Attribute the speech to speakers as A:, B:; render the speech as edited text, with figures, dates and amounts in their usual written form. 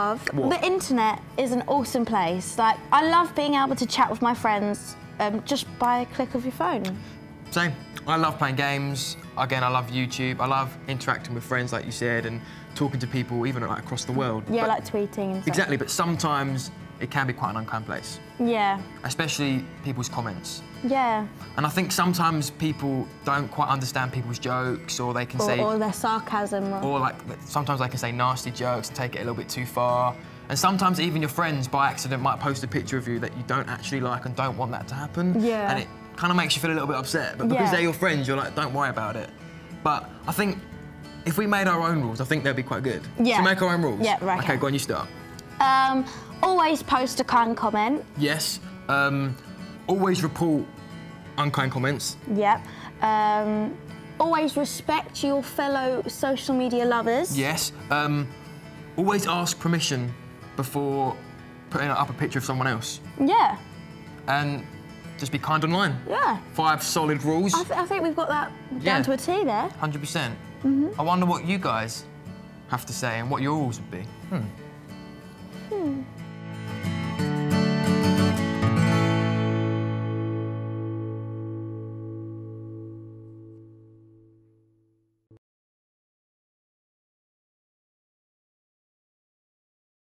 A: love?
B: What?
A: The internet is an awesome place. Like, I love being able to chat with my friends just by a click of your phone.
B: Same. I love playing games. Again, I love YouTube. I love interacting with friends, like you said, and talking to people even like across the world.
A: Yeah,
B: but
A: like tweeting and stuff.
B: Exactly, but sometimes it can be quite an unkind place.
A: Yeah.
B: Especially people's comments.
A: Yeah.
B: And I think sometimes people don't quite understand people's jokes, or they can say...
A: Or their sarcasm.
B: Or like, sometimes they can say nasty jokes and take it a little bit too far. And sometimes even your friends, by accident, might post a picture of you that you don't actually like and don't want that to happen.
A: Yeah.
B: And it kind of makes you feel a little bit upset. But because they're your friends, you're like, don't worry about it. But I think if we made our own rules, I think they'd be quite good.
A: Yeah.
B: Should we make our own rules?
A: Yeah, right.
B: Okay, go on, you start.
A: Always post a kind comment.
B: Yes. Always report unkind comments.
A: Yep. Always respect your fellow social media lovers.
B: Yes. Always ask permission before putting up a picture of someone else.
A: Yeah.
B: And just be kind online.
A: Yeah.
B: 5 solid rules.
A: I think we've got that down to a T there.
B: 100%. I wonder what you guys have to say and what your rules would be.